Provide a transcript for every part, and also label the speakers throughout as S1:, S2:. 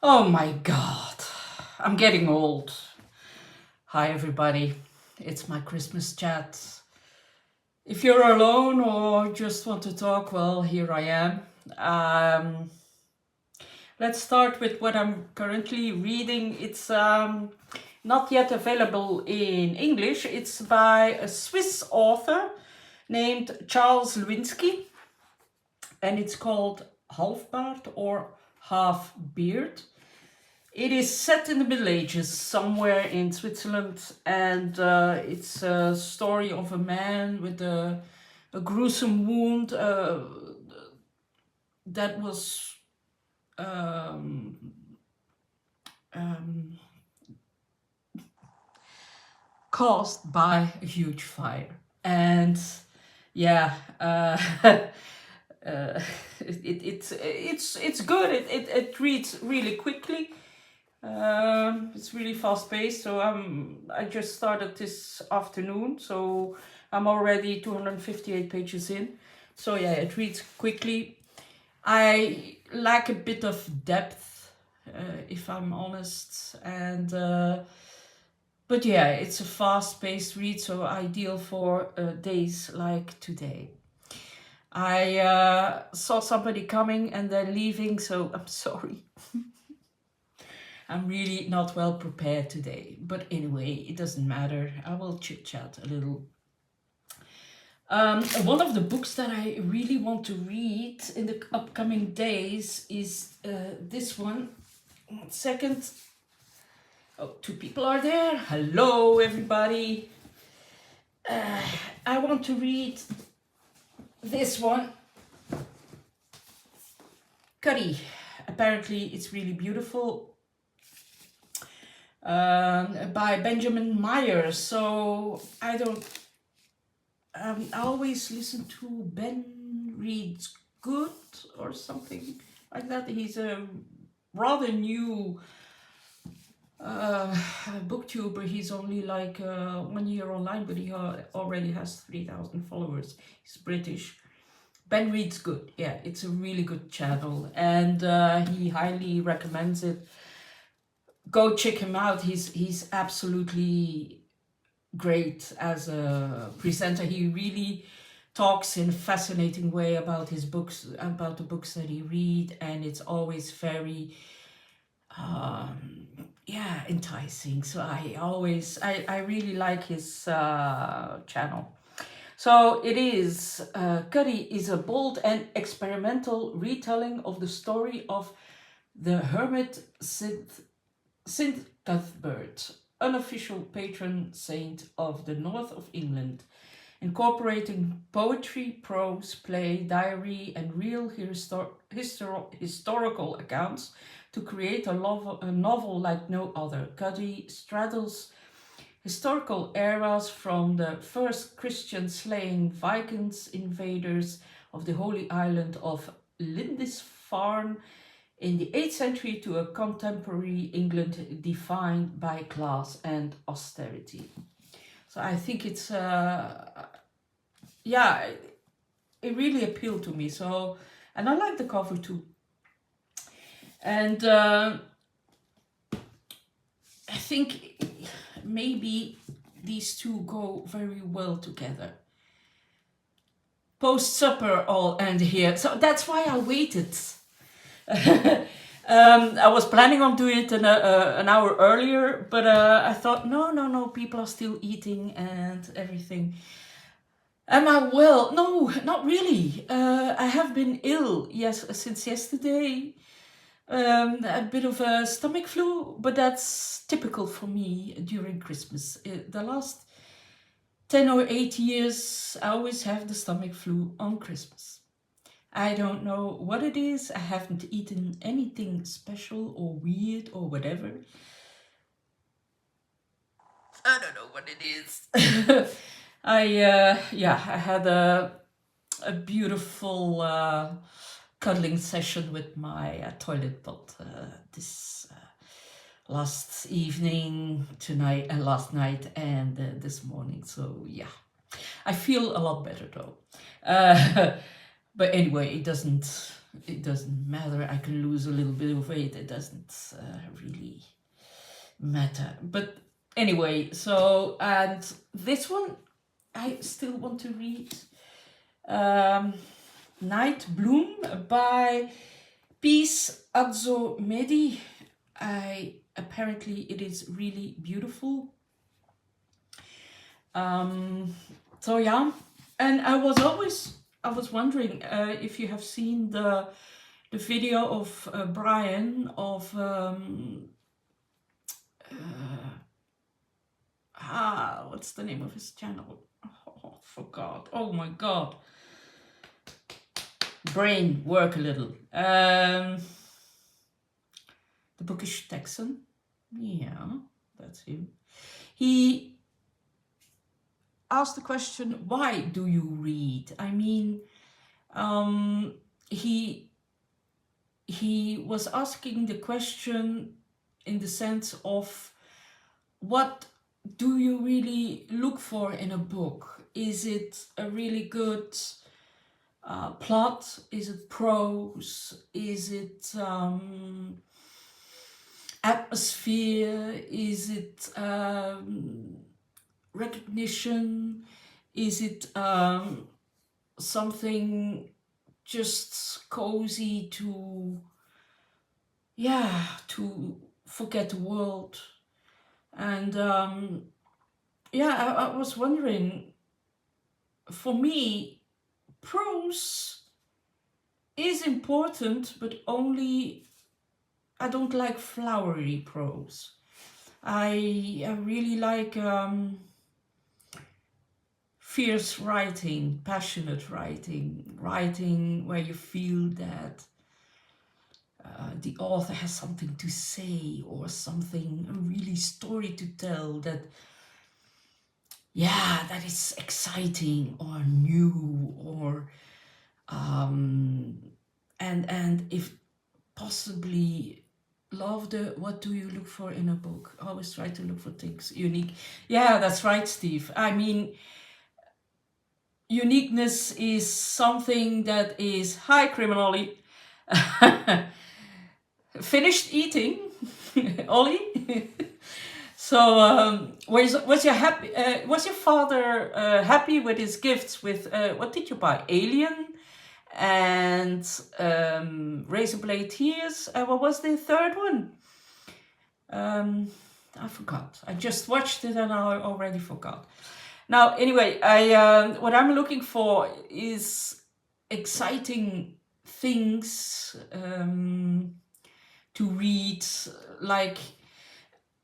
S1: Oh my god, I'm getting old. Hi everybody, it's my Christmas chat. If you're alone or just want to talk, well, here I am. Um, let's start with what I'm currently reading. It's not yet available in English. It's by a Swiss author named Charles Lewinsky, and it's called Halfbaard or Half Beard. It is set in the Middle Ages, somewhere in Switzerland, and it's a story of a man with a gruesome wound that was um, um, caused by a huge fire. And yeah, uh, it's good. It reads really quickly. It's really fast paced, so I just started this afternoon, so I'm already 258 pages in. So yeah, it reads quickly. I lack a bit of depth, if I'm honest, and but yeah, it's a fast paced read, so ideal for days like today. I saw somebody coming and then leaving, so I'm sorry. I'm really not well prepared today. But anyway, it doesn't matter. I will chit chat a little. One of the books that I really want to read in the upcoming days is this one. 1 second. Oh, two people are there. Hello, everybody. I want to read this one. Curry. Apparently, it's really beautiful. By Benjamin Myers. So I always listen to Ben Reads Good or something like that. He's a rather new booktuber. He's only like 1 year online, but he already has 3,000 followers. He's British. Ben Reads Good. Yeah, it's a really good channel, and he highly recommends it. Go check him out. He's absolutely great as a presenter. He really talks in a fascinating way about his books, about the books that he read, and it's always very yeah, enticing. So I really like his channel. So it is Curry is a bold and experimental retelling of the story of the hermit St. Cuthbert, unofficial patron saint of the north of England, incorporating poetry, prose, play, diary, and real historical accounts to create a novel like no other. Cuddy straddles historical eras from the first Christian slaying Vikings invaders of the holy island of Lindisfarne in the 8th century to a contemporary England defined by class and austerity. So I think it's, yeah, it really appealed to me. So, and I like the cover too. And I think maybe these two go very well together. Post supper all end here. So that's why I waited. I was planning on doing it an hour earlier, but I thought, no, people are still eating and everything. Am I well? No, not really. I have been ill, yes, since yesterday. A bit of a stomach flu, but that's typical for me during Christmas. The last 10 or 8 years, I always have the stomach flu on Christmas. I don't know what it is. I haven't eaten anything special or weird or whatever. I don't know what it is. I had a beautiful cuddling session with my toilet pot this last evening, tonight, and last night, and this morning. So yeah, I feel a lot better though. But anyway, it doesn't it doesn't matter. I can lose a little bit of weight. It doesn't really matter. But anyway, so, and this one I still want to read. Night Bloom by Peace Azzomedi. Apparently it is really beautiful. So yeah, and I was wondering if you have seen the video of Brian of what's the name of his channel? Oh, I forgot. Oh my god. Brain work a little. The Bookish Texan. Yeah, that's him. He asked the question, why do you read? I mean, he was asking the question in the sense of, what do you really look for in a book? Is it a really good plot? Is it prose? Is it atmosphere? Is it recognition? Is it something just cozy to forget the world? And I was wondering, for me, prose is important, but only, I don't like flowery prose. I really like fierce writing, passionate writing where you feel that the author has something to say, or something, a really story to tell that is exciting or new, or and if possibly love the, what do you look for in a book? Always try to look for things unique. Yeah, that's right, Steve. I mean, uniqueness is something that is, hi Criminally, finished eating, Ollie. So was your father happy with his gifts? With what did you buy? Alien and Razorblade Tears. What was the third one? I forgot. I just watched it and I already forgot. Now, anyway, what I'm looking for is exciting things to read. Like,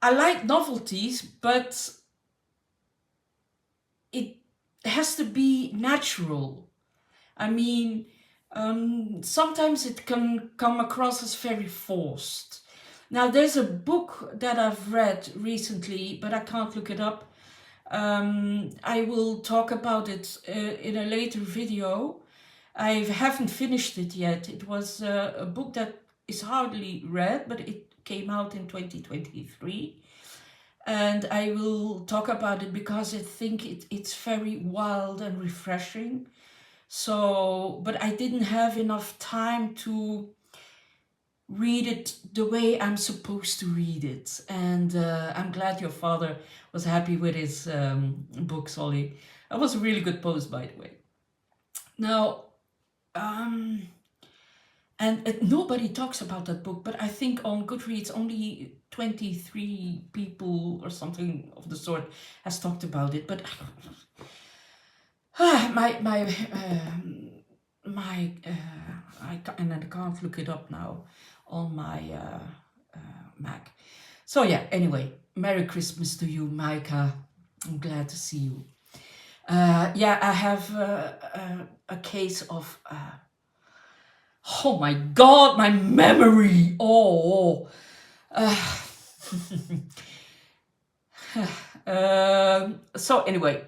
S1: I like novelties, but it has to be natural. I mean, sometimes it can come across as very forced. Now, there's a book that I've read recently, but I can't look it up. I will talk about it in a later video. I haven't finished it yet. It was a book that is hardly read, but it came out in 2023. And I will talk about it because I think it's very wild and refreshing. So, but I didn't have enough time to read it the way I'm supposed to read it. And I'm glad your father was happy with his book, Solly. That was a really good post, by the way. Now, and nobody talks about that book, but I think on Goodreads only 23 people or something of the sort has talked about it. But I can't look it up now on my Mac. So yeah, anyway, Merry Christmas to you, Micah. I'm glad to see you. Yeah, I have a case of oh my god, my memory. So anyway,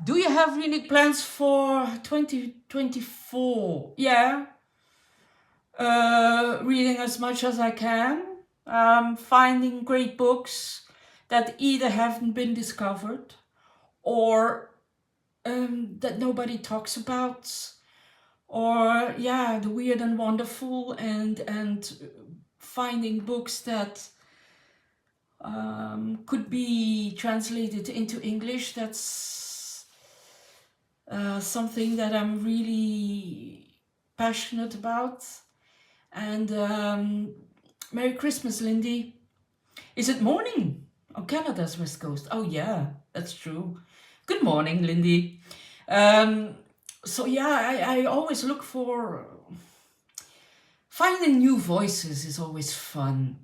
S1: do you have unique plans for 2024? Yeah, reading as much as I can, finding great books that either haven't been discovered or that nobody talks about. or yeah, the weird and wonderful, and finding books that could be translated into English. That's something that I'm really passionate about. And Merry Christmas, Lindy. Is it morning on Canada's West Coast? Oh yeah, that's true. Good morning, Lindy. So yeah, I always look for finding new voices is always fun.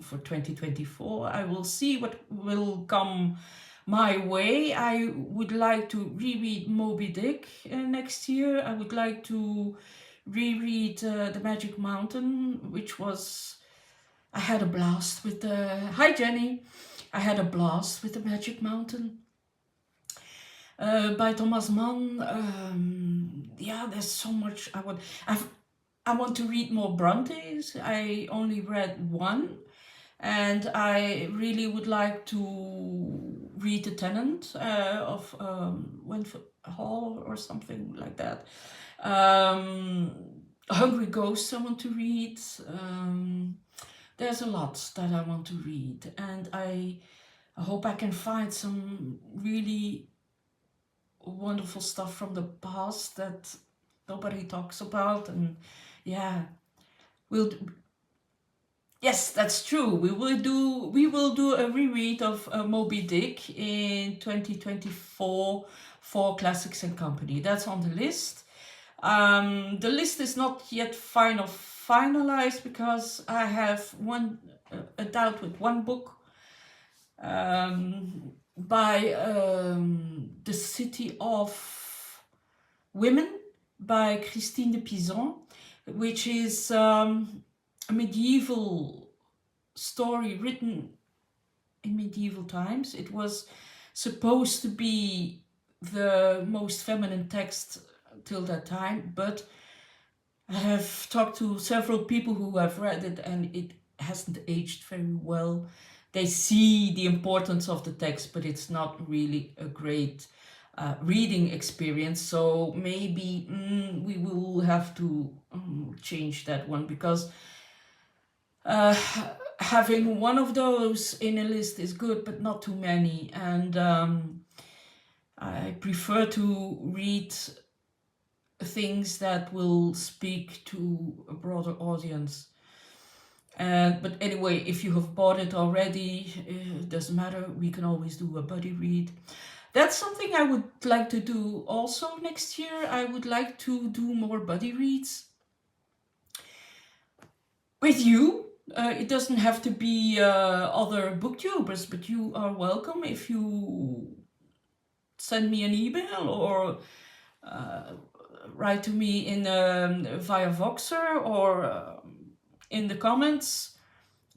S1: For 2024, I will see what will come my way. I would like to reread Moby Dick next year. I would like to reread The Magic Mountain, which was... I had a blast with the... Hi, Jenny. I had a blast with The Magic Mountain by Thomas Mann. Yeah, there's so much I want to read more Brontes. I only read one, and I really would like to read The Tenant of Wentworth Hall or something like that. Hungry Ghosts I want to read. There's a lot that I want to read, and I hope I can find some really wonderful stuff from the past that nobody talks about. And yeah, yes, that's true. We will do a reread of Moby Dick in 2024 for Classics and Company. That's on the list. The list is not yet finalized because I have a doubt with one book by The City of Women by Christine de Pizan, which is a medieval story written in medieval times. It was supposed to be the most feminine text till that time, but I have talked to several people who have read it and it hasn't aged very well. They see the importance of the text, but it's not really a great reading experience. So maybe we will have to change that one, because having one of those in a list is good, but not too many. And I prefer to read things that will speak to a broader audience. But anyway, if you have bought it already, it doesn't matter. We can always do a buddy read. That's something I would like to do also next year. I would like to do more buddy reads with you. It doesn't have to be other booktubers, but you are welcome if you send me an email or write to me in via Voxer or in the comments.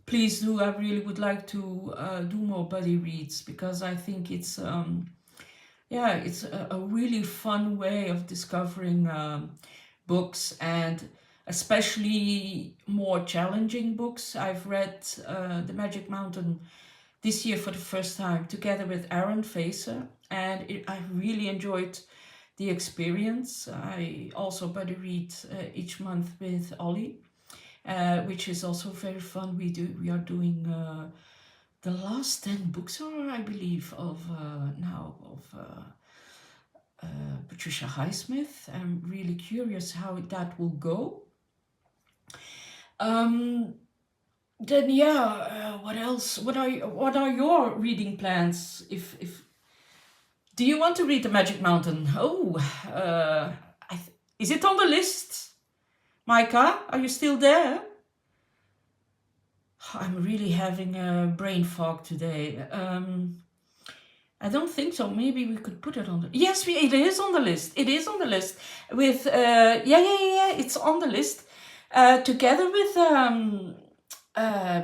S1: Please do. I really would like to do more buddy reads, because I think it's it's a really fun way of discovering books, and especially more challenging books. I've read The Magic Mountain this year for the first time together with Aaron Facer, and I really enjoyed the experience. I also buddy read each month with Ollie, which is also very fun. We are doing the last 10 books, or I believe, of Patricia Highsmith. I'm really curious how that will go. Then yeah, what else? What are your reading plans? If do you want to read The Magic Mountain? Oh, is it on the list? Micah, are you still there? I'm really having a brain fog today. I don't think so. Maybe we could put it on the... Yes, it is on the list. It is on the list. With, it's on the list. Together with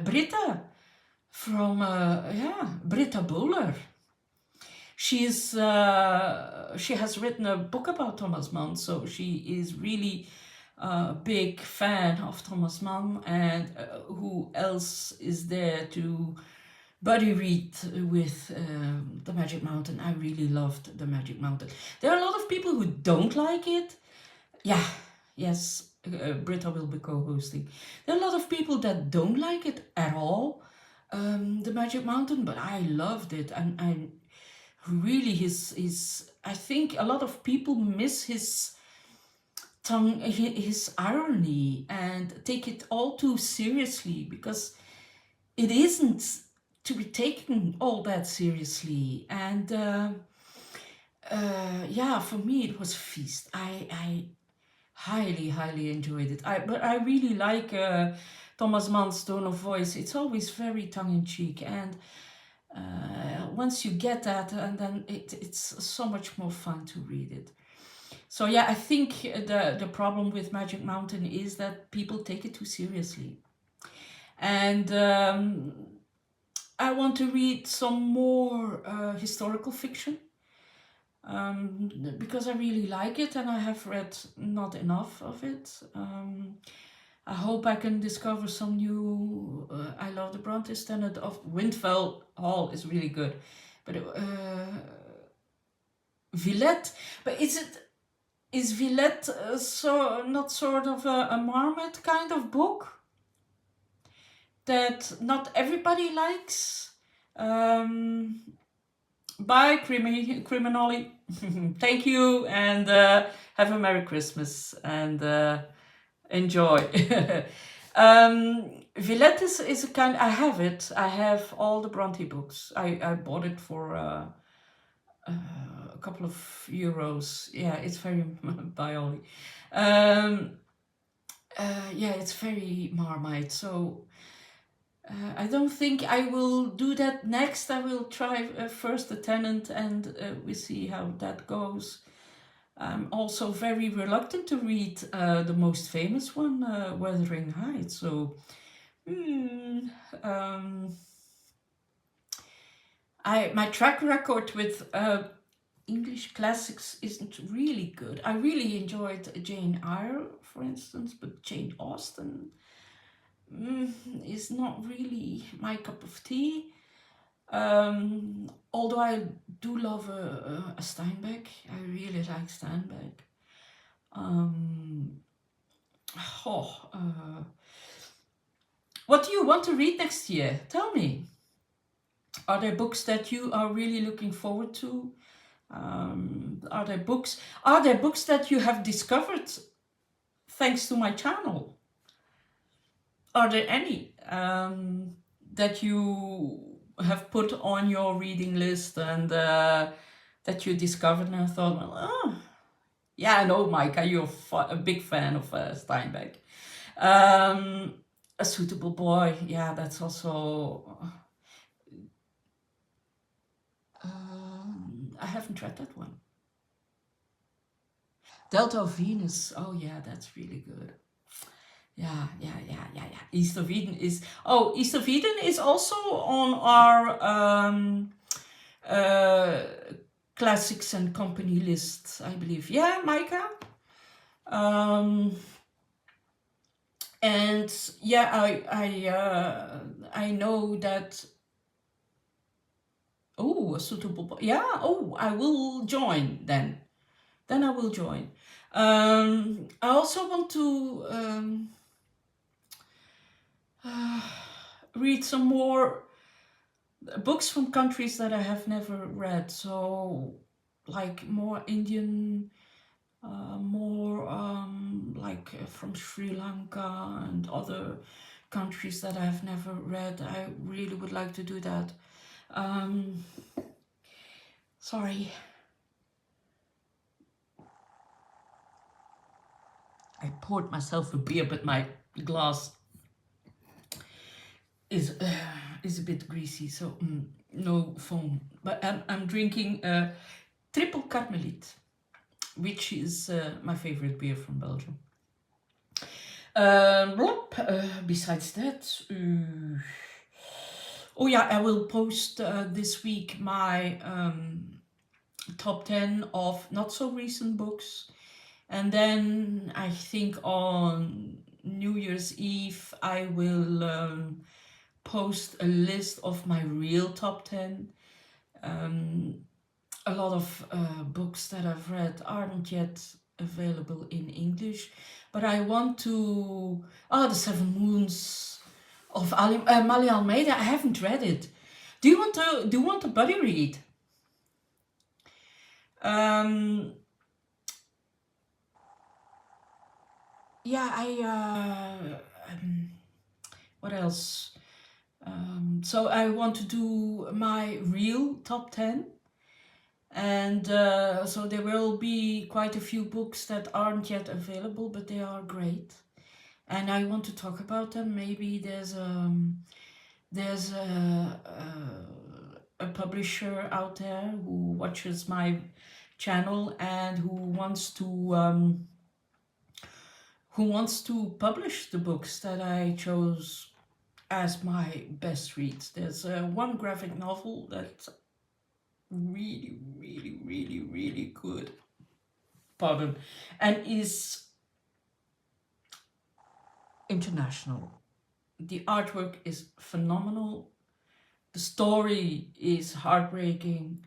S1: Britta from, Britta Bowler. She has written a book about Thomas Mann, so she is really a big fan of Thomas Mann. And who else is there to buddy read with The Magic Mountain? I really loved The Magic Mountain. There are a lot of people who don't like it. Yeah, yes, Britta will be co-hosting. There are a lot of people that don't like it at all, the Magic Mountain, but I loved it, and I really his. I think a lot of people miss his tongue, his irony, and take it all too seriously because it isn't to be taken all that seriously. And yeah, for me it was a feast. I highly enjoyed it. But I really like Thomas Mann's tone of voice. It's always very tongue-in-cheek, and once you get that, and then it's so much more fun to read it. So yeah, I think the problem with Magic Mountain is that people take it too seriously. And I want to read some more historical fiction, because I really like it and I have read not enough of it. I hope I can discover some new. I love the Bronte Standard of Windfell Hall is really good, but Villette. But is Villette so not sort of a Marmot kind of book that not everybody likes? Bye, Criminoli. Thank you, and have a Merry Christmas, and enjoy. Villette is a kind. I have it. I have all the Bronte books. I bought it for a couple of euros. Yeah, it's very by Ollie. Yeah, it's very Marmite. So I don't think I will do that next. I will try first The Tenant, and we see how that goes. I'm also very reluctant to read the most famous one, Wuthering Heights. So, my track record with English classics isn't really good. I really enjoyed Jane Eyre, for instance, but Jane Austen is not really my cup of tea. Although I do love a Steinbeck. I really like Steinbeck. What do you want to read next year? Tell me. Are there books that you are really looking forward to? Are there books that you have discovered thanks to my channel? Are there any that you have put on your reading list and that you discovered and thought, oh, yeah, I know, Micah, you're a big fan of Steinbeck. A Suitable Boy, yeah, that's also. I haven't read that one. Delta of Venus, oh yeah, that's really good. Yeah. East of Eden is also on our classics and company list, I believe. Yeah, Micah. And yeah, I know that. Oh, A Suitable Boy. Yeah. Oh, I will join then. Then I will join. I also want to read some more books from countries that I have never read. So, like more Indian, more like from Sri Lanka and other countries that I have never read. I really would like to do that. Sorry. I poured myself a beer, but my glass is a bit greasy, so no foam. But I'm drinking Triple Carmelite, which is my favorite beer from Belgium. Besides that, oh yeah, I will post this week my top 10 of not so recent books. And then I think on New Year's Eve, I will post a list of my real top 10. A lot of books that I've read aren't yet available in English, but I want to. Oh, The Seven Moons of Mali Almeida. I haven't read it. Do you want a buddy read? Yeah, what else? So I want to do my real top 10. And so there will be quite a few books that aren't yet available, but they are great. And I want to talk about them. Maybe there's a publisher out there who watches my channel and who wants to publish the books that I chose as my best reads. There's one graphic novel that's really, really, really, really good. Pardon. And is international. The artwork is phenomenal. The story is heartbreaking,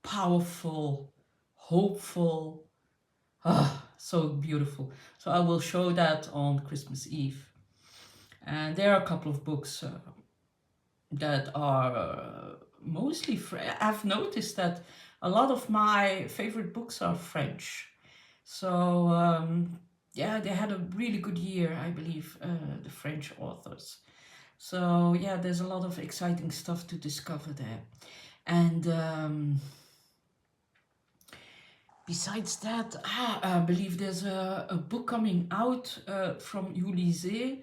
S1: powerful, hopeful. So beautiful. So I will show that on Christmas Eve. And there are a couple of books that are mostly I've noticed that a lot of my favorite books are French. So yeah, they had a really good year, I believe, the French authors. So yeah, there's a lot of exciting stuff to discover there. And besides that, I believe there's a book coming out from Ulysses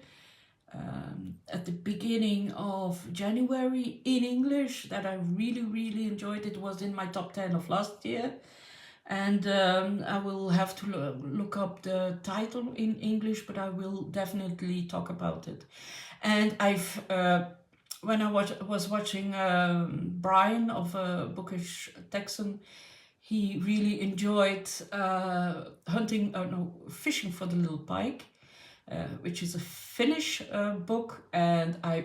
S1: at the beginning of January in English that I really, really enjoyed. It was in my top 10 of last year. And I will have to look up the title in English, but I will definitely talk about it. And I've, when I was watching Brian of Bookish Texan, he really enjoyed fishing for the little pike, which is a Finnish book, and I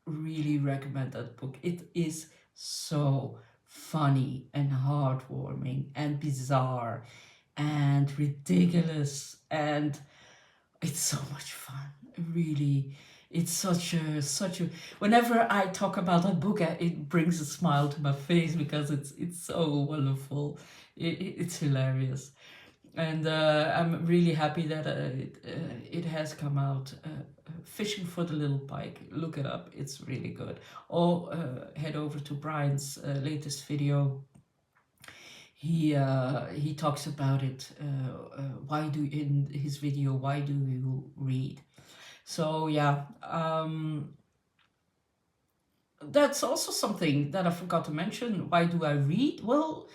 S1: really recommend that book. It is so funny and heartwarming and bizarre and ridiculous, and it's so much fun. Really, it's such a whenever I talk about that book, it brings a smile to my face because it's so wonderful. It's hilarious. And I'm really happy that it has come out. Fishing for the Little Pike, look it up, it's really good. Or head over to Brian's latest video. He talks about it. In his video, why do you read? So yeah, that's also something that I forgot to mention. Why do I read? Well,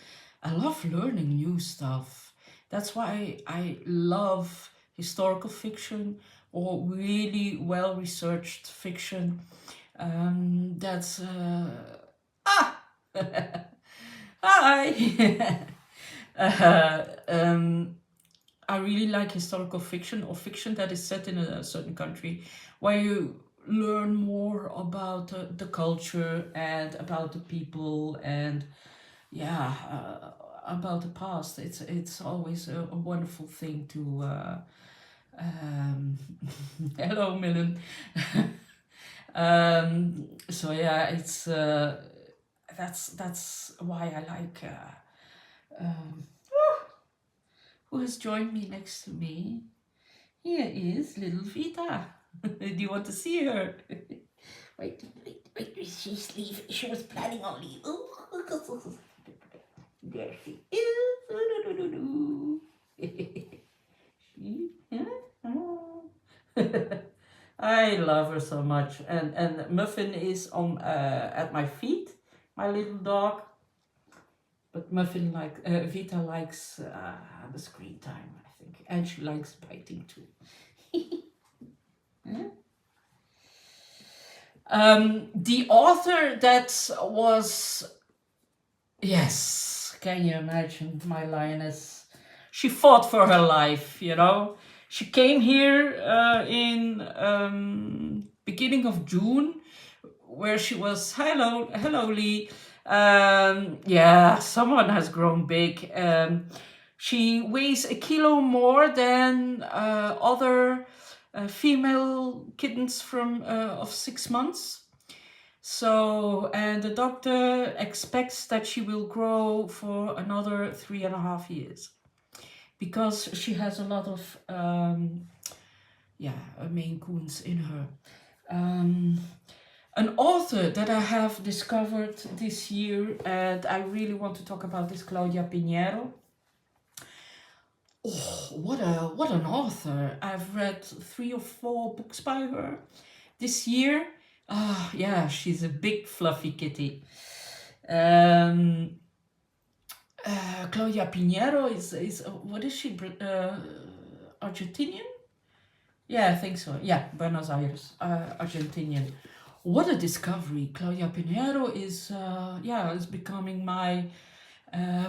S1: I love learning new stuff. That's why I love historical fiction or really well-researched fiction. That's hi. I really like historical fiction or fiction that is set in a certain country, where you learn more about the culture and about the people and yeah, about the past. It's always a wonderful thing to. Hello, Millen. So yeah, it's that's why I like. Who has joined me next to me? Here is little Vita. Do you want to see her? Wait, she's leaving. She was planning on leaving. There she is. I love her so much. And Muffin is on at my feet, my little dog. But Muffin Vita likes the screen time, I think, and she likes biting too. The author that was, yes, can you imagine my lioness? She fought for her life, you know. She came here in beginning of June, where she was, hello Lee. Yeah, someone has grown big. She weighs a kilo more than other female kittens from of 6 months. So, and the doctor expects that she will grow for another 3.5 years because she has a lot of Maine Coons in her. An author that I have discovered this year, and I really want to talk about, is Claudia Pinheiro. Oh, what an author! I've read 3 or 4 books by her this year. Yeah, she's a big fluffy kitty. Claudia Pinheiro is what is she? Argentinian? Yeah, I think so. Yeah, Buenos Aires, Argentinian. What a discovery! Claudia Pinheiro is becoming my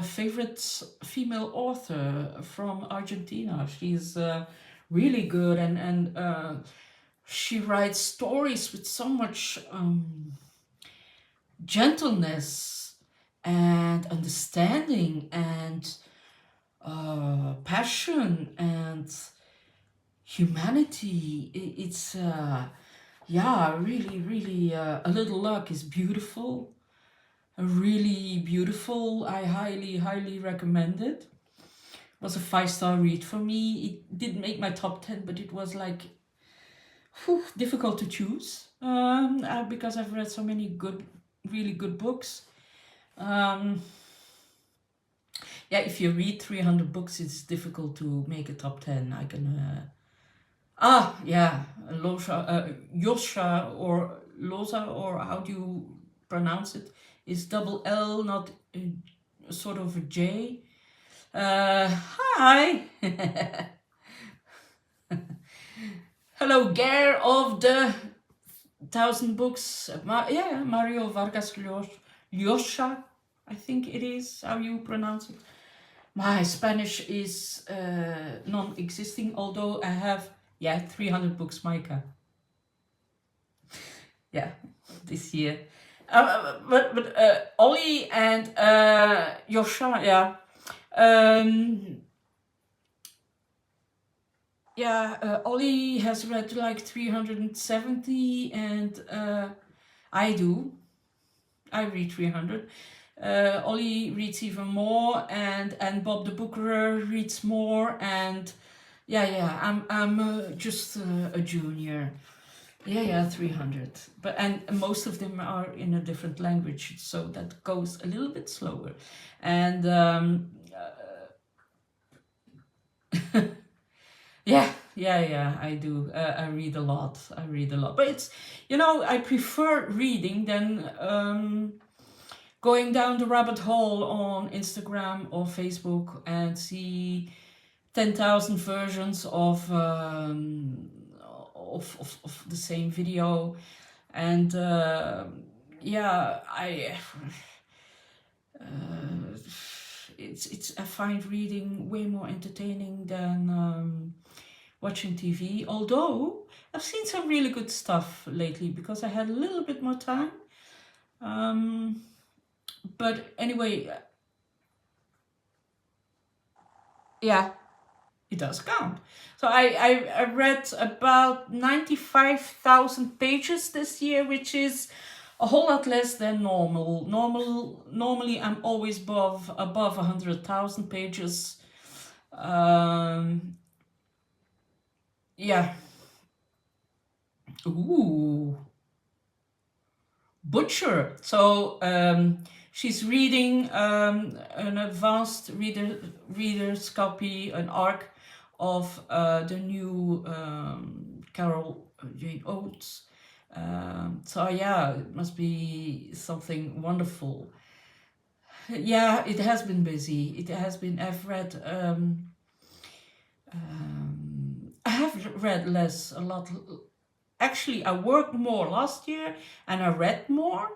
S1: favorite female author from Argentina. She's really good, and she writes stories with so much gentleness and understanding and passion and humanity. It's really A Little Luck is beautiful. Really beautiful. I highly recommend it. It was a 5-star read for me. It didn't make my top 10, but it was like difficult to choose because I've read so many really good books. If you read 300 books, it's difficult to make a top 10. I can Yosha or Loza, or how do you pronounce it, is double L, not sort of a J. Hi. Hello, Gare of the 1,000 Books. Mario Vargas Llosa, I think it is how you pronounce it. My Spanish is non-existing, although I have 300 books, Micah. Yeah, this year. But Ollie and Yosha, Ollie has read like 370, and I read 300. Ollie reads even more, and Bob the Bookerer reads more, and I'm just a junior. 300. And most of them are in a different language, so that goes a little bit slower. And I do. I read a lot. But it's, I prefer reading than going down the rabbit hole on Instagram or Facebook and see 10,000 versions of the same video. And I find reading way more entertaining than watching TV, although I've seen some really good stuff lately because I had a little bit more time. But anyway, it does count. So I read about 95,000 pages this year, which is a whole lot less than normal. Normally I'm always above 100,000 pages. Ooh. Butcher. So she's reading an advanced reader's copy, an ARC of the new Carol Jane Oates. It must be something wonderful. It has been busy. I've read I have read a lot. Actually, I worked more last year and I read more.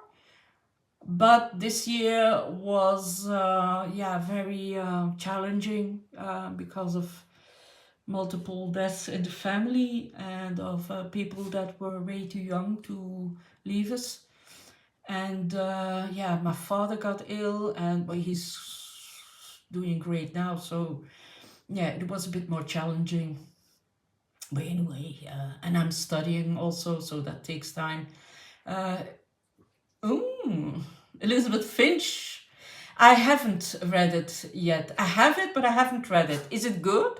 S1: But this year was very challenging because of multiple deaths in the family and of people that were way too young to leave us. And my father got ill, and he's doing great now. So yeah, it was a bit more challenging. But anyway, and I'm studying also, so that takes time. Uh, Elizabeth Finch. I haven't read it yet. I have it, but I haven't read it. Is it good?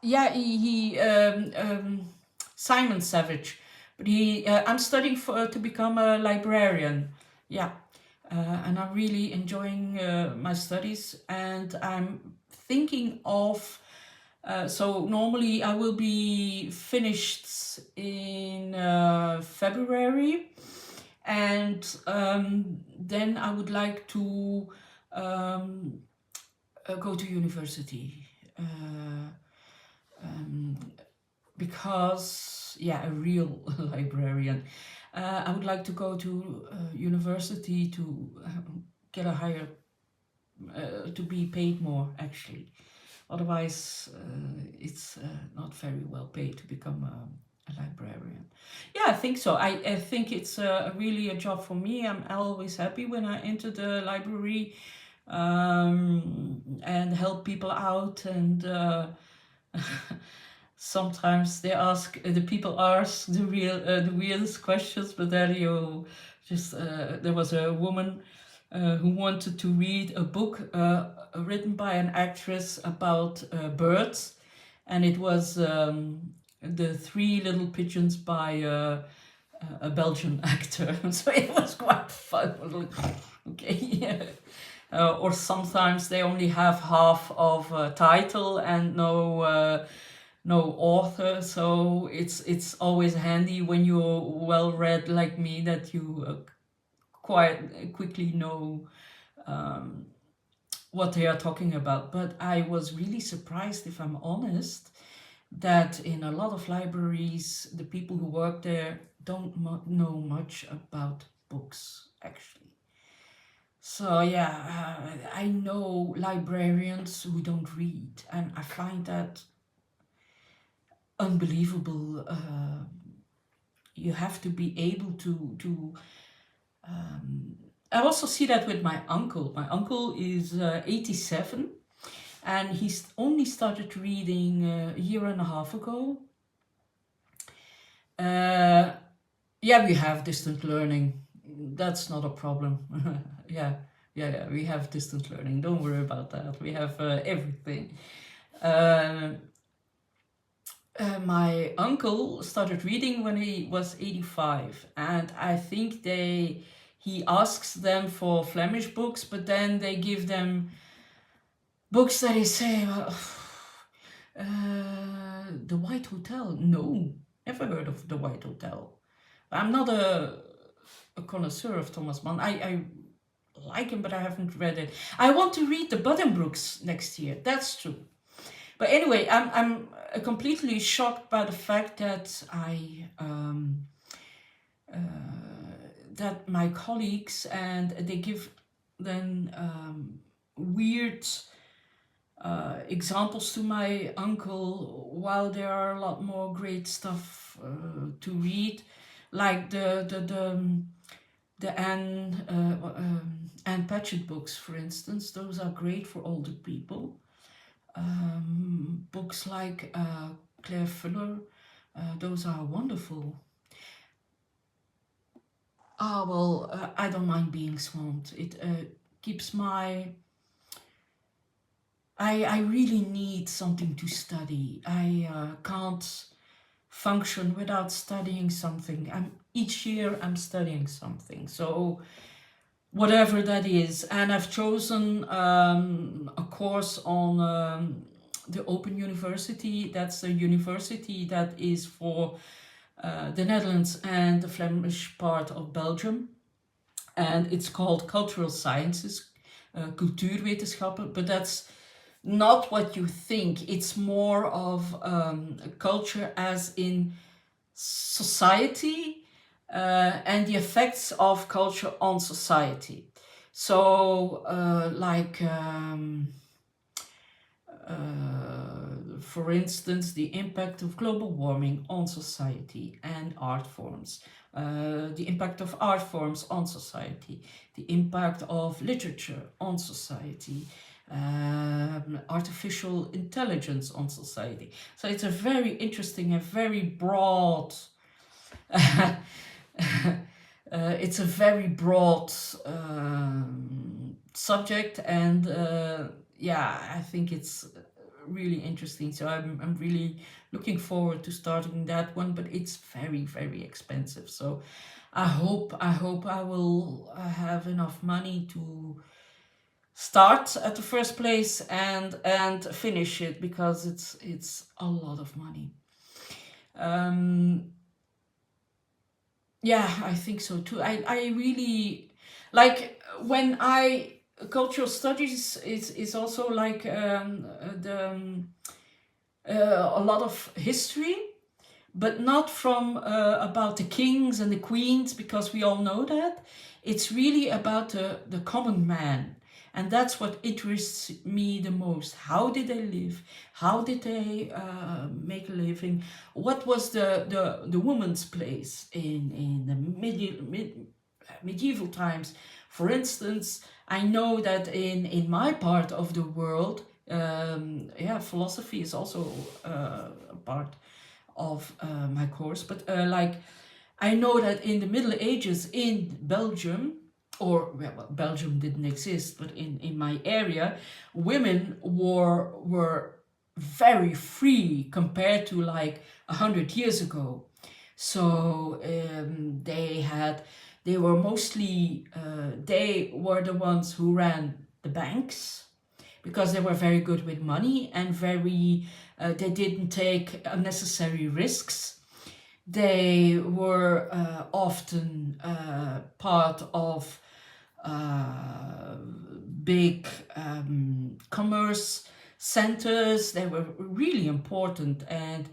S1: Yeah, Simon Savage, but I'm studying to become a librarian. Yeah, and I'm really enjoying my studies, and I'm thinking of. So normally I will be finished in February, and then I would like to um, go to university. Because yeah, a real librarian. I would like to go to university to get a higher, to be paid more actually. Otherwise, it's not very well paid to become a librarian. Yeah, I think so. I think it's really a job for me. I'm always happy when I enter the library and help people out, and sometimes the people ask the weirdest questions, but then you just there was a woman who wanted to read a book written by an actress about birds, and it was the Three Little Pigeons by a Belgian actor. So it was quite fun. Okay, yeah. Or sometimes they only have half of a title and no author, so it's always handy when you're well read like me that you quite quickly know what they are talking about. But I was really surprised, if I'm honest, that in a lot of libraries the people who work there don't know much about books actually. So yeah, I know librarians who don't read, and I find that unbelievable. You have to be able to. I also see that with my uncle. My uncle is 87, and he's only started reading a year and a half ago. Yeah, we have distant learning. That's not a problem. Yeah, yeah, we have distant learning. Don't worry about that. We have everything. My uncle started reading when he was 85, and I think he asks them for Flemish books, but then they give them books that they say, The White Hotel. No, never heard of The White Hotel. I'm not a connoisseur of Thomas Mann. I like him, but I haven't read it. I want to read the Buddenbrooks next year. That's true. But anyway, I'm completely shocked by the fact that that my colleagues, and they give then weird examples to my uncle, while there are a lot more great stuff to read, like the Anne Patchett books, for instance. Those are great for older people. Books like Claire Fuller, those are wonderful. Well, I don't mind being swamped. It keeps my... I really need something to study. I can't function without studying something. Each year I'm studying something. So whatever that is. And I've chosen a course on the Open University. That's a university that is for the Netherlands and the Flemish part of Belgium. And it's called Cultural Sciences, Cultuurwetenschappen, but that's not what you think. It's more of culture as in society and the effects of culture on society. So for instance, the impact of global warming on society and art forms, the impact of art forms on society, the impact of literature on society, artificial intelligence on society. So it's a very interesting and very broad it's a very broad subject, and yeah, I think it's really interesting. So I'm really looking forward to starting that one, but it's very, very expensive. So I hope I will have enough money to start at the first place and finish it, because it's a lot of money. Yeah, I think so too. I really like when cultural studies is also like a lot of history, but not from about the kings and the queens, because we all know that. It's really about the common man. And that's what interests me the most. How did they live? How did they make a living? What was the woman's place in the medieval times? For instance, I know that in my part of the world, yeah, philosophy is also a part of my course. But like, I know that in the Middle Ages in Belgium, or well, Belgium didn't exist, but in my area, women were very free compared to like 100 years ago. So they were mostly they were the ones who ran the banks, because they were very good with money and very they didn't take unnecessary risks. They were often part of big commerce centers. They were really important, and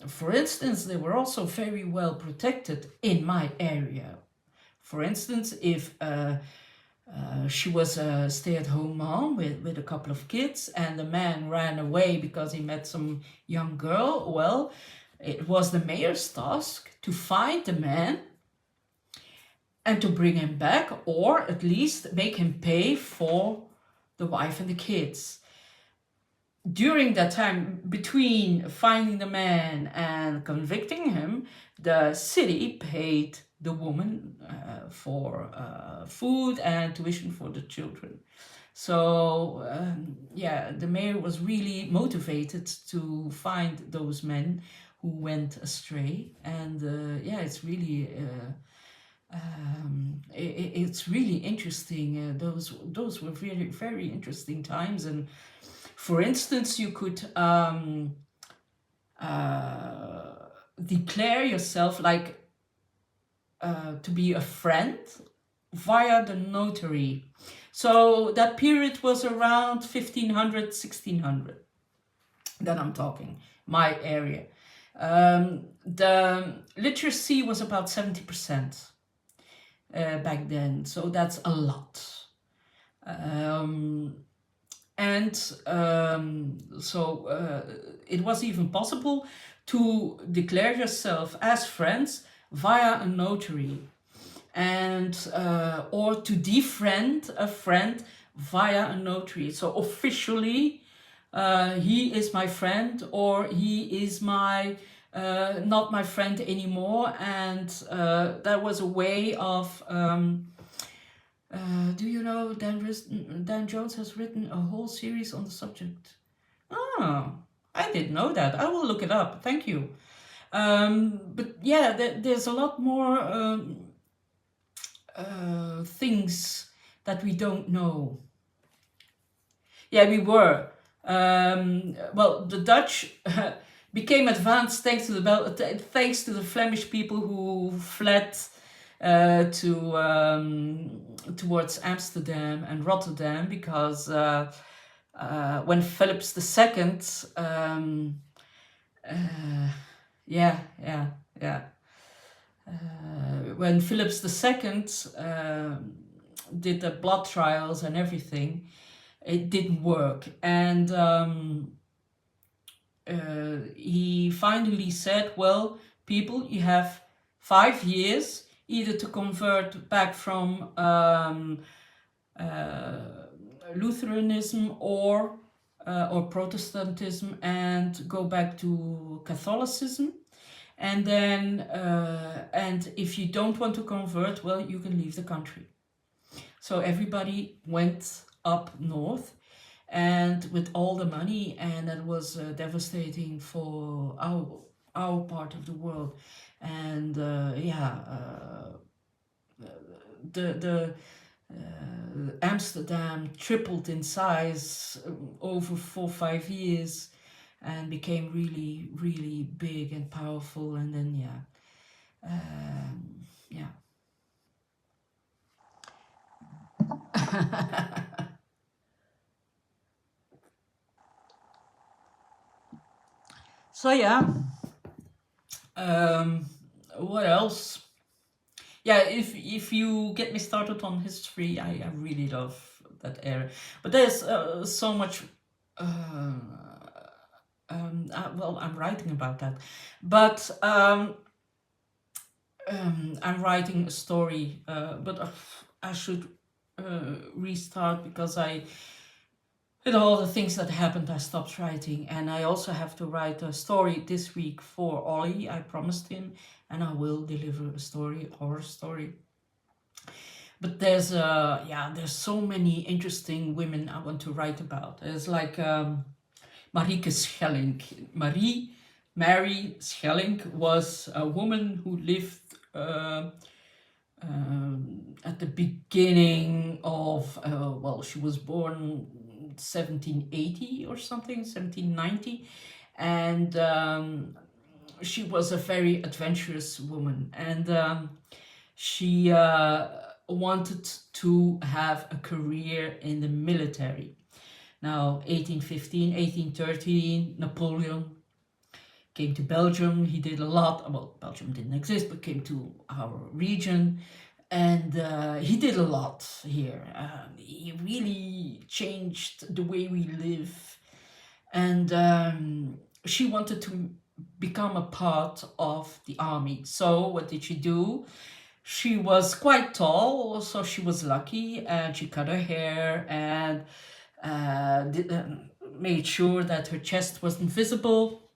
S1: for instance, they were also very well protected in my area. For instance, if she was a stay-at-home mom with a couple of kids, and the man ran away because he met some young girl, well, it was the mayor's task to find the man and to bring him back, or at least make him pay for the wife and the kids. During that time between finding the man and convicting him, the city paid the woman for food and tuition for the children. So yeah, the mayor was really motivated to find those men who went astray, and yeah, it's really it's really interesting. Those were very, very interesting times. And for instance, you could declare yourself like to be a friend via the notary. So that period was around 1500, 1600. That I'm talking, my area. The literacy was about 70% back then, so that's a lot. So it was even possible to declare yourself as friends via a notary, and or to defriend a friend via a notary. So officially, he is my friend, or he is my not my friend anymore. And that was a way of do you know Dan Jones has written a whole series on the subject? Oh, I didn't know that. I will look it up. Thank you. But yeah, there's a lot more things that we don't know. Yeah, we were. Well, the Dutch became advanced thanks to the Flemish people who fled towards Amsterdam and Rotterdam, because when Philips II, when Philips II did the blood trials and everything, it didn't work, and he finally said, well, people, you have 5 years either to convert back from Lutheranism or Protestantism and go back to Catholicism. And then, and if you don't want to convert, well, you can leave the country. So everybody went up north, and with all the money, and that was devastating for our part of the world. And the Amsterdam tripled in size over 4-5 years and became really, really big and powerful. And then so what else? Yeah, if you get me started on history, I really love that era. But there's so much. Well, I'm writing about that, but I'm writing a story. But I should restart because with all the things that happened, I stopped writing, and I also have to write a story this week for Ollie. I promised him, and I will deliver a story, a horror story. But there's so many interesting women I want to write about. There's like Marieke Schelling. Mary Schelling was a woman who lived at the beginning of, well, she was born 1780 or something, 1790, and she was a very adventurous woman, and she wanted to have a career in the military. Now, 1815, 1813, Napoleon came to Belgium. He did a lot. Well, Belgium didn't exist, but came to our region. And he did a lot here. He really changed the way we live. And she wanted to become a part of the army. So what did she do? She was quite tall, so she was lucky, and she cut her hair and made sure that her chest wasn't visible.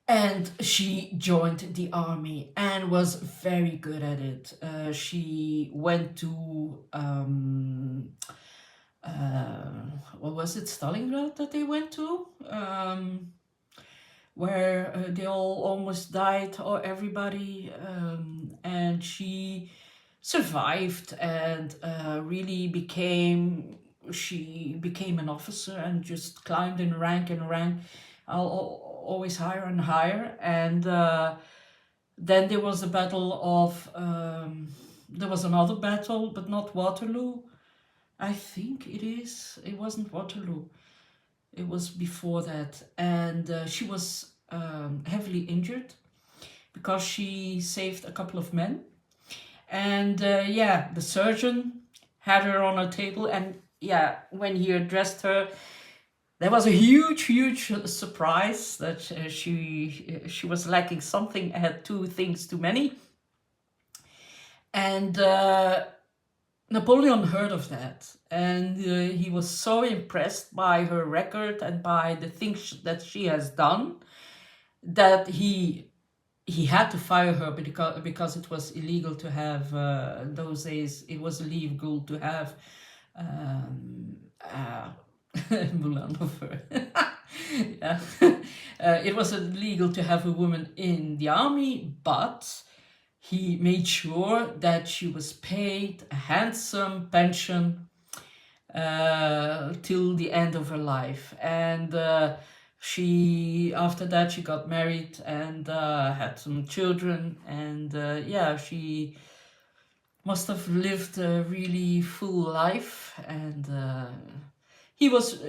S1: And she joined the army and was very good at it. She went to, what was it, Stalingrad that they went to? Where they all almost died, or everybody, and she survived and really she became an officer and just climbed in rank and rank, always higher and higher. And then there was the battle of, there was another battle, but not Waterloo. I think it wasn't Waterloo. It was before that, and she was heavily injured because she saved a couple of men. And the surgeon had her on a table, and when he addressed her, there was a huge surprise that she was lacking something, had 2 things too many. And Napoleon heard of that, and he was so impressed by her record and by the things that she has done that he had to fire her, because it was illegal to have, those days it was illegal to have Moulin Hofer. It was illegal to have a woman in the army, but he made sure that she was paid a handsome pension till the end of her life. And after that she got married and had some children, and she must have lived a really full life. And he was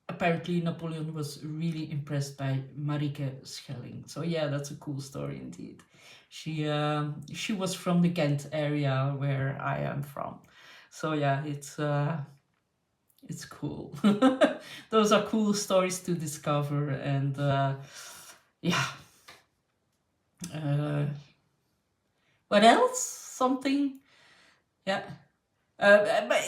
S1: apparently, Napoleon was really impressed by Marieke Schelling. So that's a cool story indeed. She was from the Ghent area where I am from. So it's It's cool. Those are cool stories to discover, and yeah. Uh, what else? Something? Yeah. But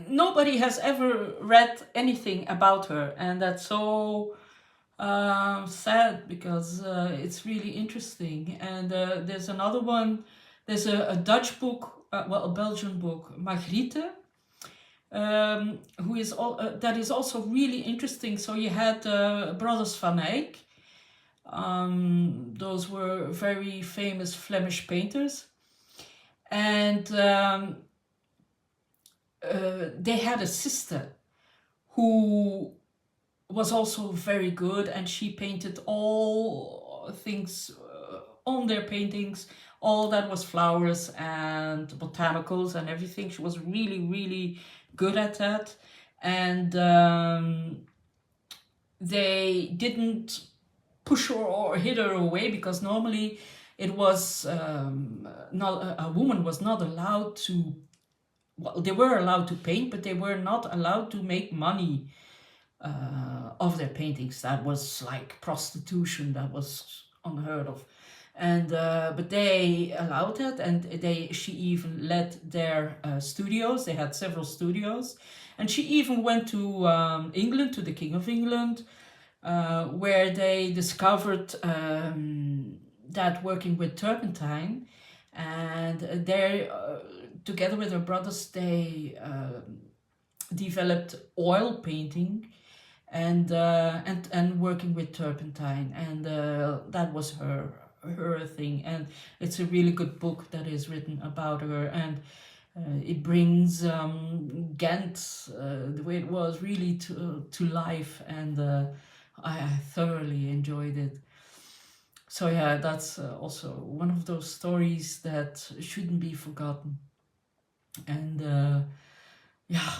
S1: nobody has ever read anything about her, and that's so sad because it's really interesting. And there's another one. There's a Dutch book, well, a Belgian book, Margriete, who is all that is also really interesting. So you had brothers Van Eyck. Those were very famous Flemish painters, and they had a sister who was also very good, and she painted all things on their paintings, all that was flowers and botanicals and everything. She was really, really good at that. And they didn't push her or hit her away, because normally it was not, a woman was not allowed to, well, they were allowed to paint, but they were not allowed to make money of their paintings. That was like prostitution, that was unheard of. And but they allowed that, and she even led their studios. They had several studios, and she even went to England, to the King of England, where they discovered that working with turpentine, and they together with her brothers, they developed oil painting, and working with turpentine, and that was her thing. And it's a really good book that is written about her, and it brings Ghent, the way it was, really to life, and I thoroughly enjoyed it. So yeah, that's also one of those stories that shouldn't be forgotten. And yeah.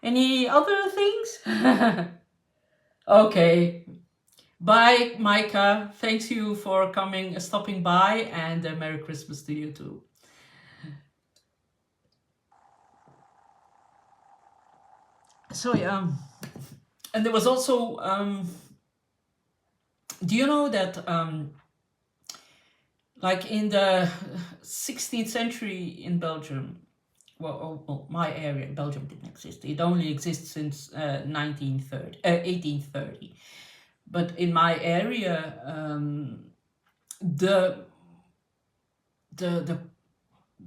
S1: Any other things? Okay. Bye, Micah. Thanks you for coming, stopping by, and Merry Christmas to you too. So yeah, and there was also, do you know that like in the 16th century in Belgium, well, my area in Belgium didn't exist. It only exists since 1830. But in my area, the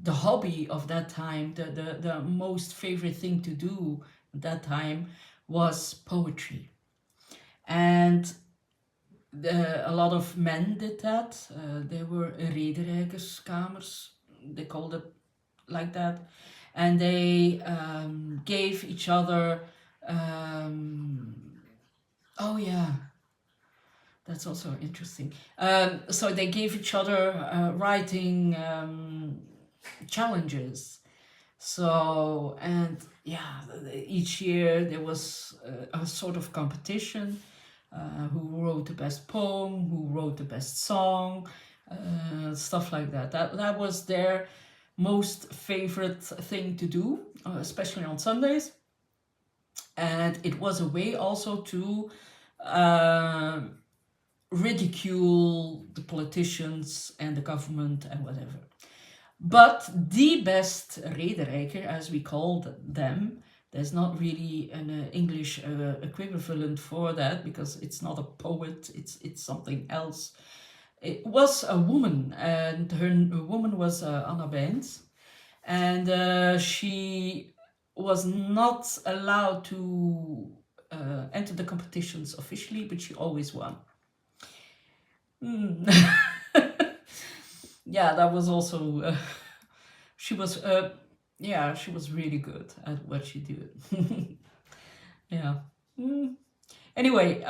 S1: hobby of that time, the most favorite thing to do at that time was poetry. And a lot of men did that. There were rederijkerskamers, they called it like that. And they gave each other, oh yeah, that's also interesting. So they gave each other writing challenges. So, and yeah, each year there was a sort of competition. Who wrote the best poem, who wrote the best song, stuff like that. That was their most favorite thing to do, especially on Sundays. And it was a way also to ridicule the politicians and the government and whatever. But the best rederijker, as we called them, there's not really an English equivalent for that, because it's not a poet, it's something else. It was a woman, and her woman was Anna Bijns, and she was not allowed to enter the competitions officially, but she always won. Yeah, that was also she was yeah, she was really good at what she did. Yeah. Anyway,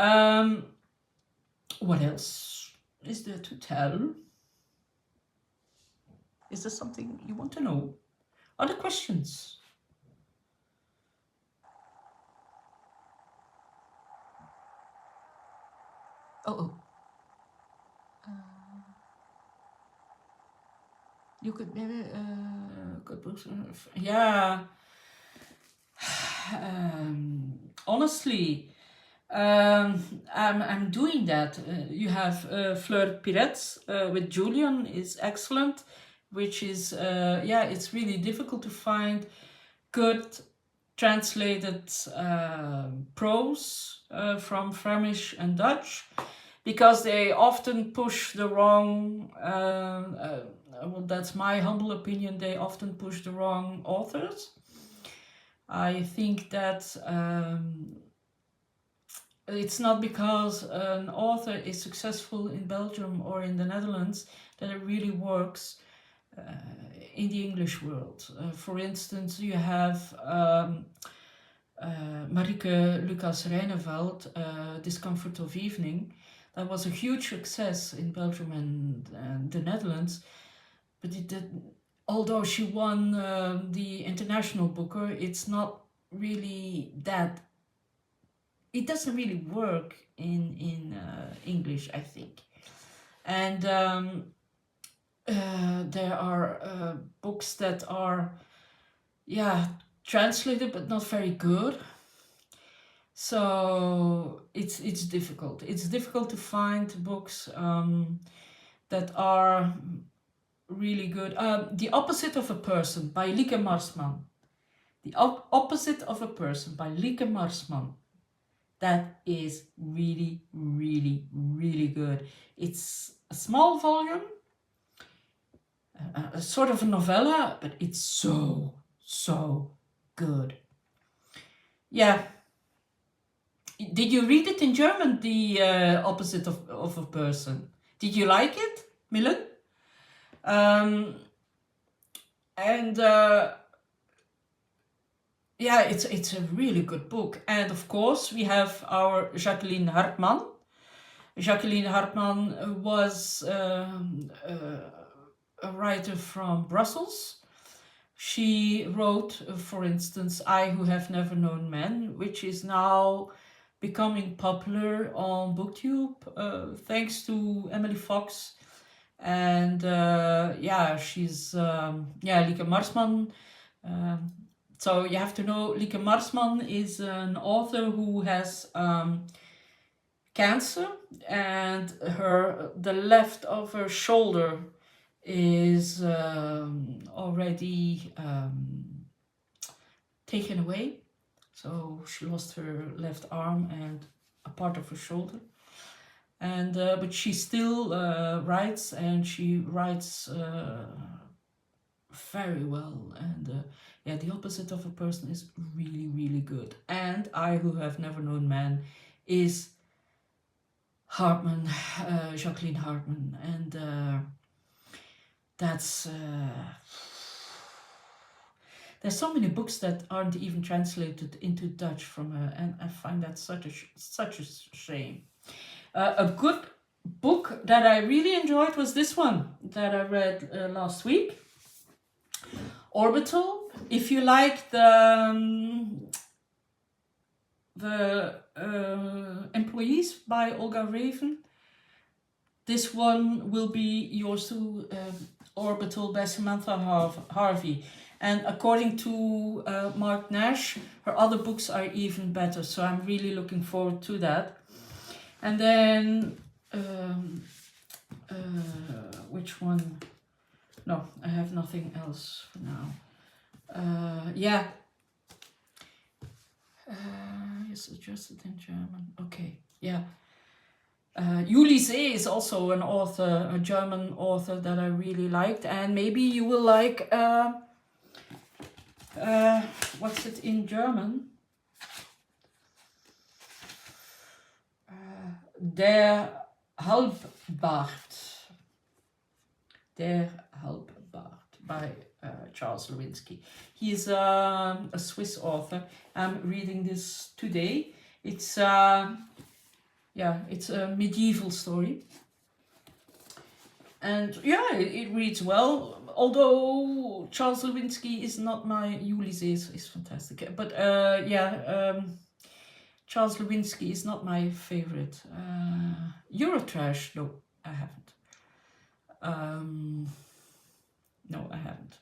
S1: what else is there to tell? Is there something you want to know? Other questions? Oh. You could maybe good books. Yeah. Honestly, I'm doing that. You have Fleur Piret's with Julian is excellent, which is yeah, it's really difficult to find good translated prose from Flemish and Dutch, because they often push the wrong. Well, that's my humble opinion. They often push the wrong authors. I think that it's not because an author is successful in Belgium or in the Netherlands that it really works in the English world. For instance, you have Marieke Lucas Reineveld, Discomfort of Evening. That was a huge success in Belgium and the Netherlands, but it did, although she won the International Booker, it's not really that. It doesn't really work in English, I think. And there are books that are, yeah, translated but not very good. So it's difficult. It's difficult to find books that are really good. The Opposite of a Person by Lieke Marsman. The Opposite of a Person by Lieke Marsman. That is really, really, really good. It's a small volume, a sort of a novella, but it's so, so good. Yeah. Did you read it in German, The Opposite of a Person? Did you like it, Millen? And yeah, it's a really good book. And of course, we have our Jacqueline Hartman. Jacqueline Hartman was a writer from Brussels. She wrote, for instance, I Who Have Never Known Men, which is now becoming popular on BookTube, thanks to Emily Fox. And yeah, she's Lieke Marsman. So you have to know, Lieke Marsman is an author who has cancer, and the left of her shoulder is already taken away. So she lost her left arm and a part of her shoulder. And but she still writes, and she writes very well. And yeah, The Opposite of a Person is really, really good. And I Who Have Never Known Man is Hartman, Jacqueline Hartman. And that's there's so many books that aren't even translated into Dutch from her, and I find that such a shame. A good book that I really enjoyed was this one that I read last week, Orbital. If you like the Employees by Olga Raven, this one will be yours too. Orbital by Samantha Harvey. And according to Mark Nash, her other books are even better. So I'm really looking forward to that. And then, which one? No, I have nothing else for now. Yeah. It's adjusted in German. Okay, yeah. Julie Zee is also an author, a German author that I really liked. And maybe you will like, what's it in German? Der Halbbart. Der Halbbart by Charles Lewinsky. He's a Swiss author. I'm reading this today. It's it's a medieval story. And yeah, it reads well. Although Charles Lewinsky is not my... Ulysses is fantastic. But Charles Lewinsky is not my favorite. Eurotrash, no, I haven't. No, I haven't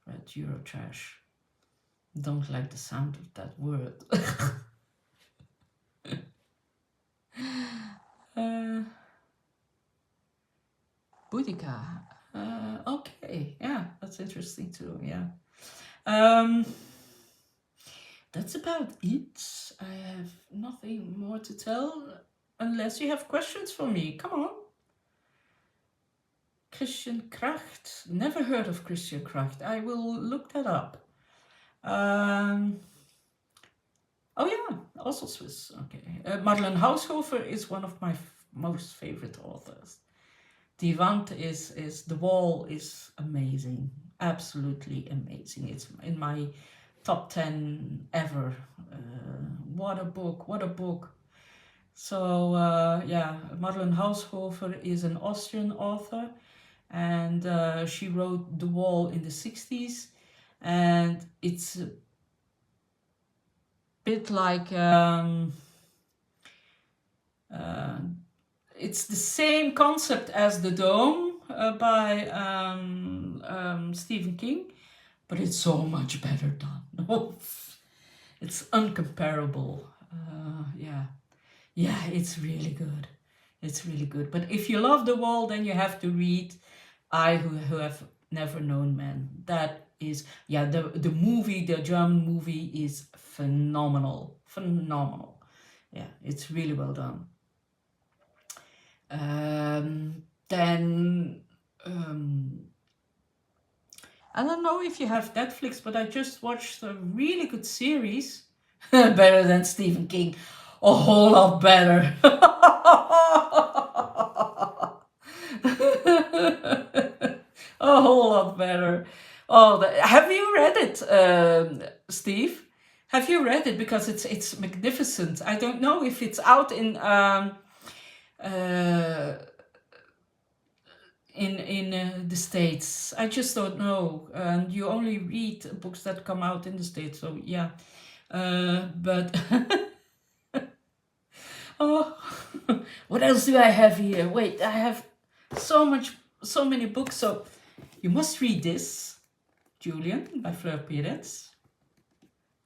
S1: read that Eurotrash. Don't like the sound of that word. Boudica. Okay, yeah, that's interesting too, yeah. That's about it. I have nothing more to tell, unless you have questions for me. Come on. Christian Kracht. Never heard of Christian Kracht. I will look that up. Oh yeah, also Swiss. Okay. Madeleine Haushofer is one of my most favorite authors. Die Wand is The Wall is amazing. Absolutely amazing. It's in my top 10 ever. What a book, what a book. So yeah, Madeleine Haushofer is an Austrian author, and she wrote The Wall in the 60s, and it's a bit like it's the same concept as The Dome by Stephen King, but it's so much better done. It's uncomparable. Yeah, it's really good. It's really good. But if you love The Wall, then you have to read I Who Have Never Known Men. That is, yeah, the movie, the German movie is phenomenal. Phenomenal. Yeah, it's really well done. Then I don't know if you have Netflix, but I just watched a really good series. Better than Stephen King. A whole lot better. A whole lot better. Oh, have you read it, Steve? Have you read it? Because it's magnificent. I don't know if it's out in the States. I just don't know. And you only read books that come out in the States. So yeah, but oh, what else do I have here? Wait, I have so many books. So you must read this, Julian by Fleur Perez.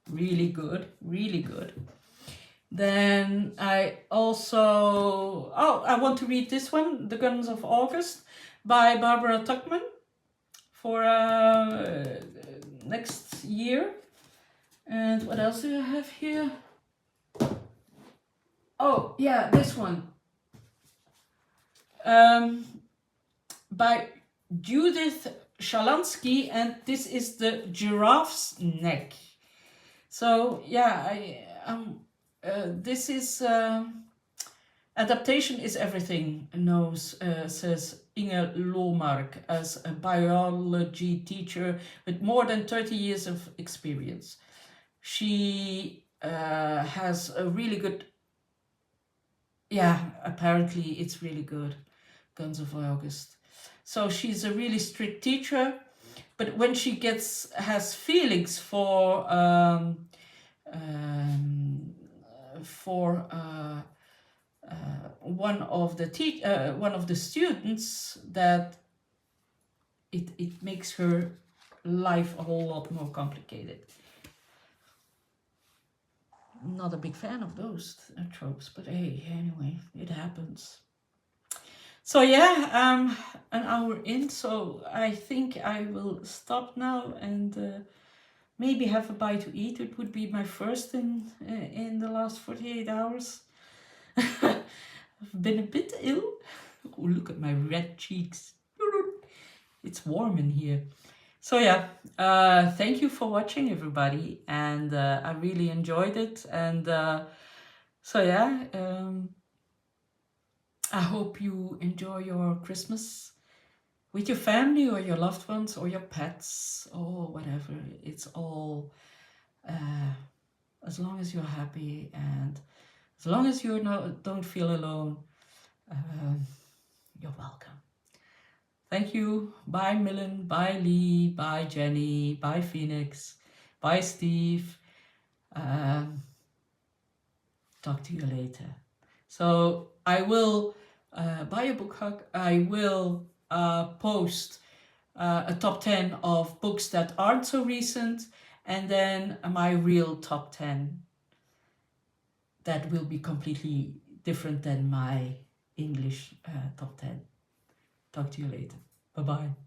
S1: Really good, really good. Then I also, I want to read this one, The Guns of August by Barbara Tuchman for next year. And what else do I have here? Oh, yeah, this one. By Judith Shalansky, and this is The Giraffe's Neck. So, yeah, this is adaptation is everything, says Inge Lomark, as a biology teacher with more than 30 years of experience. She has a really good, apparently it's really good, Guns of August. So she's a really strict teacher, but when she has feelings for one of the students, that it makes her life a whole lot more complicated. I'm not a big fan of those tropes, but hey, anyway, it happens. So yeah, an hour in, so I think I will stop now and maybe have a bite to eat. It would be my first in the last 48 hours. I've been a bit ill. Oh, look at my red cheeks. It's warm in here. So yeah, thank you for watching, everybody, and I really enjoyed it. And so yeah, I hope you enjoy your Christmas with your family or your loved ones or your pets or whatever. It's all as long as you're happy and as long as you don't feel alone, you're welcome. Thank you. Bye, Millen. Bye, Lee. Bye, Jenny. Bye, Phoenix. Bye, Steve. Talk to you later. So I will buy a book hug. I will post a top 10 of books that aren't so recent, and then my real top 10 that will be completely different than my English top 10. Talk to you later. Bye-bye.